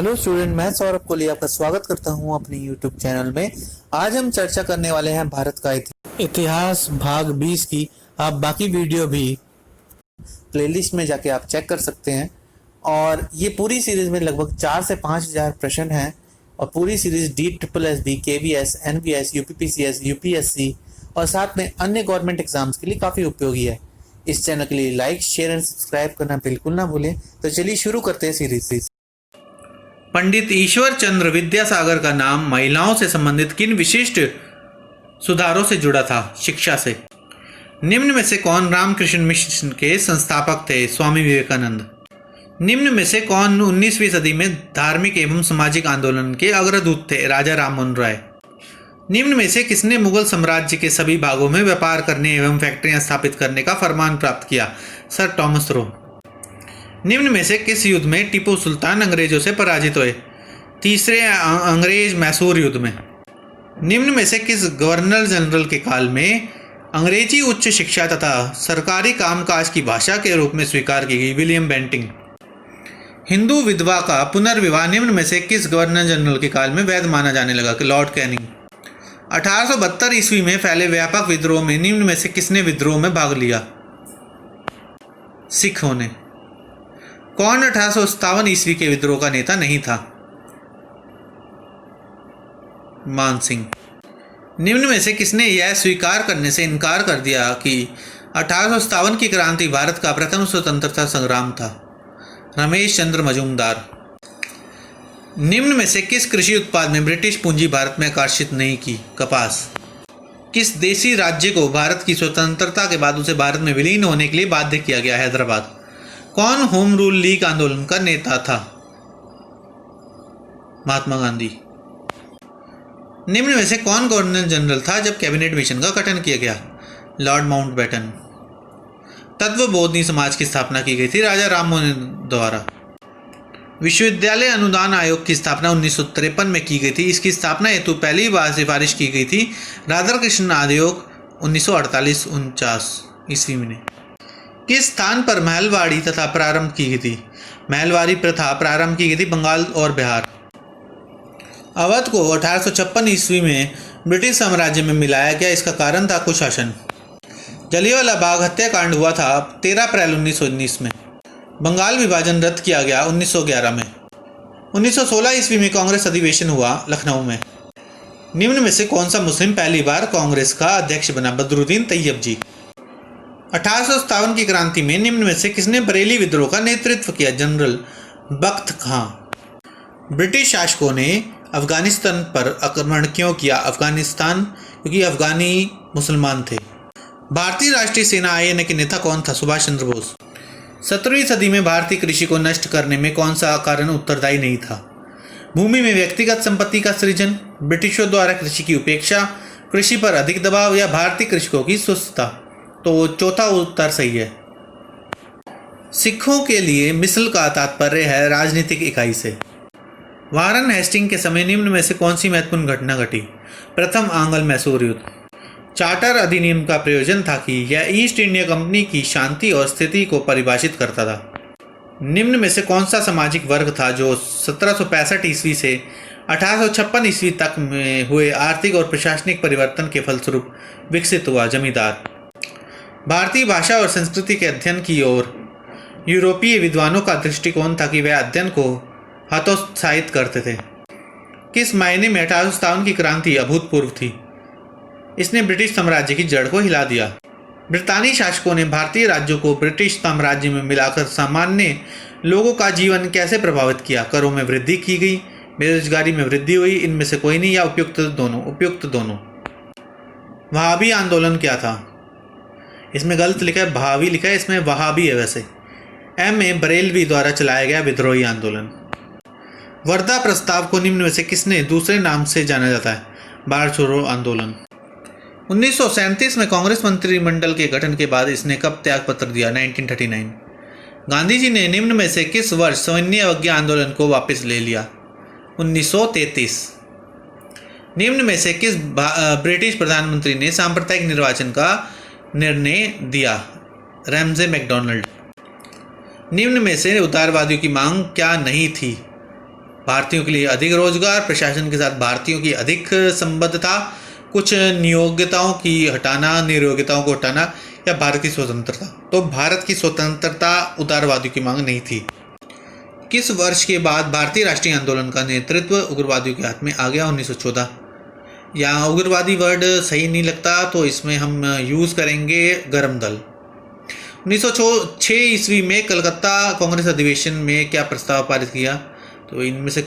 Hello student, मैं सौरभ कोहली आपका स्वागत करता हूं अपने यूट्यूब चैनल में। आज हम चर्चा करने वाले हैं भारत का इतिहास भाग 20 की। आप बाकी वीडियो भी प्लेलिस्ट में जाके आप चेक कर सकते हैं। और ये पूरी सीरीज में लगभग 4 से 5 हज़ार प्रश्न हैं और पूरी series DSSB, KVS, NVS, UPPCS, UPSC और साथ में अन्य गवर्नमेंट एग्जाम्स के लिए काफ़ी उपयोगी है। इस चैनल के लिए लाइक, शेयर एंड सब्सक्राइब करना बिल्कुल ना भूलें। तो चलिए शुरू करते हैं सीरीज। पंडित ईश्वर चंद्र विद्यासागर का नाम महिलाओं से संबंधित किन विशिष्ट सुधारों से जुड़ा था? शिक्षा से। निम्न में से कौन रामकृष्ण मिशन के संस्थापक थे? स्वामी विवेकानंद। निम्न में से कौन 19वीं सदी में धार्मिक एवं सामाजिक आंदोलन के अग्रदूत थे? राजा राममोहन राय। निम्न में से किसने मुगल साम्राज्य के सभी भागों में व्यापार करने एवं फैक्ट्रियां स्थापित करने का फरमान प्राप्त किया? Sir Thomas Roe. निम्न में से किस युद्ध में टीपू सुल्तान अंग्रेजों से पराजित हुए? तीसरे अंग्रेज मैसूर युद्ध में। निम्न में से किस गवर्नर जनरल के काल में अंग्रेजी उच्च शिक्षा तथा सरकारी कामकाज की भाषा के रूप में स्वीकार की गई? William Bentinck. हिंदू विधवा का पुनर्विवाह निम्न में से किस गवर्नर जनरल के काल में वैध माना जाने लगा? Lord Canning. 1872 ईस्वी में फैले व्यापक विद्रोह में निम्न में से किसने विद्रोह में भाग लिया? सिखों ने। कौन 1857 ईस्वी के विद्रोह का नेता नहीं था? मान सिंह। निम्न में से किसने यह स्वीकार करने से इनकार कर दिया कि 1857 की क्रांति भारत का प्रथम स्वतंत्रता संग्राम था? रमेश चंद्र मजूमदार। निम्न में से किस कृषि उत्पाद में ब्रिटिश पूंजी भारत में आकर्षित नहीं की? कपास। किस देशी राज्य को भारत की स्वतंत्रता के बाद उसे भारत में विलीन होने के लिए बाध्य किया गया? हैदराबाद। कौन होम रूल लीग आंदोलन का नेता था? महात्मा गांधी। निम्न में से कौन गवर्नर जनरल था जब कैबिनेट मिशन का गठन किया गया? Lord Mountbatten. तत्वबोधनी समाज की स्थापना की गई थी? राजा राममोहन द्वारा। विश्वविद्यालय अनुदान आयोग की स्थापना 1953 में की गई थी। इसकी स्थापना हेतु पहली बार सिफारिश की गई थी राधाकृष्ण आयोग 1948-49 ईस्वी में। किस स्थान पर महलवाड़ी तथा प्रारंभ की गई थी? महलवाड़ी प्रथा प्रारंभ की गई थी बंगाल और बिहार। अवध को 1856 ईस्वी में ब्रिटिश साम्राज्य में मिलाया गया, इसका कारण था कुशासन। जलियांवाला बाग हत्याकांड हुआ था 13 अप्रैल 1919 में। बंगाल विभाजन रद्द किया गया 1911 में। 1916 ईस्वी में कांग्रेस अधिवेशन हुआ लखनऊ में। निम्न में से कौन सा मुस्लिम पहली बार कांग्रेस का अध्यक्ष बना? बदरुद्दीन तैयब जी। 1857 की क्रांति में निम्न में से किसने बरेली विद्रोह का नेतृत्व किया? जनरल बख्त खां। ब्रिटिश शासकों ने अफगानिस्तान पर आक्रमण क्यों किया? अफगानिस्तान क्योंकि अफगानी मुसलमान थे। भारतीय राष्ट्रीय सेना INA के नेता कौन था? सुभाष चंद्र बोस। 17वीं सदी में भारतीय कृषि को नष्ट करने में कौन सा कारण उत्तरदायी नहीं था? भूमि में व्यक्तिगत संपत्ति का सृजन, ब्रिटिशों द्वारा कृषि की उपेक्षा, कृषि पर अधिक दबाव या भारतीय कृषकों की सुस्तता? तो चौथा उत्तर सही है। सिखों के लिए मिसल का तात्पर्य है राजनीतिक इकाई से। वारन हेस्टिंग के समय निम्न में से कौन सी महत्वपूर्ण घटना घटी? प्रथम आंग्ल मैसूर युद्ध। चार्टर अधिनियम का प्रयोजन था कि यह ईस्ट इंडिया कंपनी की शांति और स्थिति को परिभाषित करता था। निम्न में से कौन सा सामाजिक वर्ग था जो 1765 ईस्वी से 1856 ईस्वी तक में हुए आर्थिक और प्रशासनिक परिवर्तन के फलस्वरूप विकसित हुआ? जमींदार। भारतीय भाषा और संस्कृति के अध्ययन की ओर यूरोपीय विद्वानों का दृष्टिकोण था कि वे अध्ययन को हतोत्साहित करते थे। किस मायने में 1857 की क्रांति अभूतपूर्व थी? इसने ब्रिटिश साम्राज्य की जड़ को हिला दिया। ब्रितानी शासकों ने भारतीय राज्यों को ब्रिटिश साम्राज्य में मिलाकर सामान्य लोगों का जीवन कैसे प्रभावित किया? करों में वृद्धि की गई, बेरोजगारी में वृद्धि हुई, इनमें से कोई नहीं या उपयुक्त दोनों? उपयुक्त दोनों। वहाबी आंदोलन क्या था? इसमें गलत लिखा है, भावी लिखा है, इसमें वहाबी है। वैसे M.A. बरेलवी द्वारा चलाया गया विद्रोही आंदोलन। वर्धा प्रस्ताव को निम्न में से किसने दूसरे नाम से जाना जाता है? भारत छोड़ो आंदोलन। 1937 में कांग्रेस मंत्रिमंडल के गठन के बाद इसने कब त्याग पत्र दिया? 1939। गांधी जी ने निम्न में से किस वर्ष सविनय अवज्ञा आंदोलन को वापस ले लिया? 1933। निम्न में से किस ब्रिटिश प्रधानमंत्री ने सांप्रदायिक निर्वाचन का निर्णय दिया? Ramsay MacDonald. निम्न में से उदारवादियों की मांग क्या नहीं थी? भारतीयों के लिए अधिक रोजगार, प्रशासन के साथ भारतीयों की अधिक संबद्धता, कुछ नियोग्यताओं को हटाना या भारत की स्वतंत्रता। तो भारत की स्वतंत्रता उदारवादियों की मांग नहीं थी। किस वर्ष के बाद भारतीय राष्ट्रीय आंदोलन का नेतृत्व उग्रवादियों के हाथ में आ गया? 1914। यहाँ उग्रवादी वर्ड सही नहीं लगता तो इसमें हम यूज़ करेंगे गर्म दल। 1906 ईस्वी में कलकत्ता कांग्रेस अधिवेशन में क्या प्रस्ताव पारित किया? तो इनमें से